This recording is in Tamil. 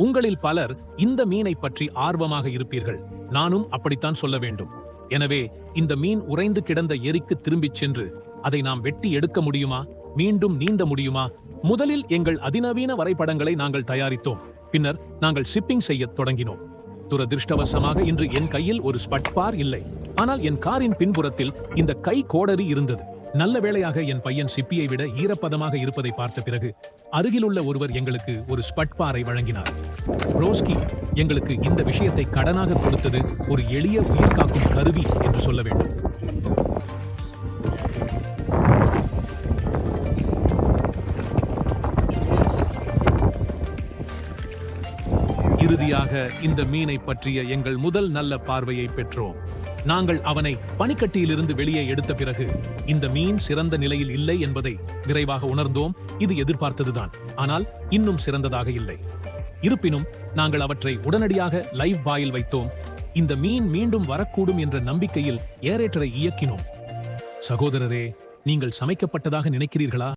உங்களில் பலர் இந்த மீனை பற்றி ஆர்வமாக இருப்பீர்கள். நானும் அப்படித்தான் சொல்ல வேண்டும். எனவே இந்த மீன் உறைந்து கிடந்த எரிக்கு திரும்பிச் சென்று அதை நாம் வெட்டி எடுக்க முடியுமா? மீண்டும் நீந்த முடியுமா? முதலில் எங்கள் அதிநவீன வரைபடங்களை நாங்கள் தயாரித்தோம். பின்னர் நாங்கள் ஷிப்பிங் செய்யத் தொடங்கினோம். துரதிருஷ்டவசமாக இன்று என் கையில் ஒரு ஸ்பட்பார் இல்லை. ஆனால் என் காரின் பின்புறத்தில் இந்த கை கோடரி இருந்தது. நல்ல வேளையாக என் பையன் சிப்பியை விட ஈரப்பதமாக இருப்பதை பார்த்த பிறகு அருகிலுள்ள ஒருவர் எங்களுக்கு ஒரு ஸ்பட்பாரை வழங்கினார். ரோஸ்கி எங்களுக்கு இந்த விஷயத்தை கடனாக கொடுத்தது ஒரு எளிய உயிர் காக்கும் கருவி என்று சொல்ல வேண்டும். இறுதியாக இந்த மீனை பற்றிய எங்கள் முதல் நல்ல பார்வையை பெற்றோம். நாங்கள் அவனை பனிக்கட்டியிலிருந்து வெளியே எடுத்த பிறகு இந்த மீன் சிறந்த நிலையில் இல்லை என்பதை விரைவாக உணர்ந்தோம். இது எதிர்பார்த்ததுதான், ஆனால் இன்னும் சிறந்ததாக இல்லை. இருப்பினும் நாங்கள் அவற்றை உடனடியாக லைவ் பாயில் வைத்தோம். இந்த மீன் மீண்டும் வரக்கூடும் என்ற நம்பிக்கையில் ஏரேட்டரை இயக்கினோம். சகோதரரே, நீங்கள் சமைக்கப்பட்டதாக நினைக்கிறீர்களா?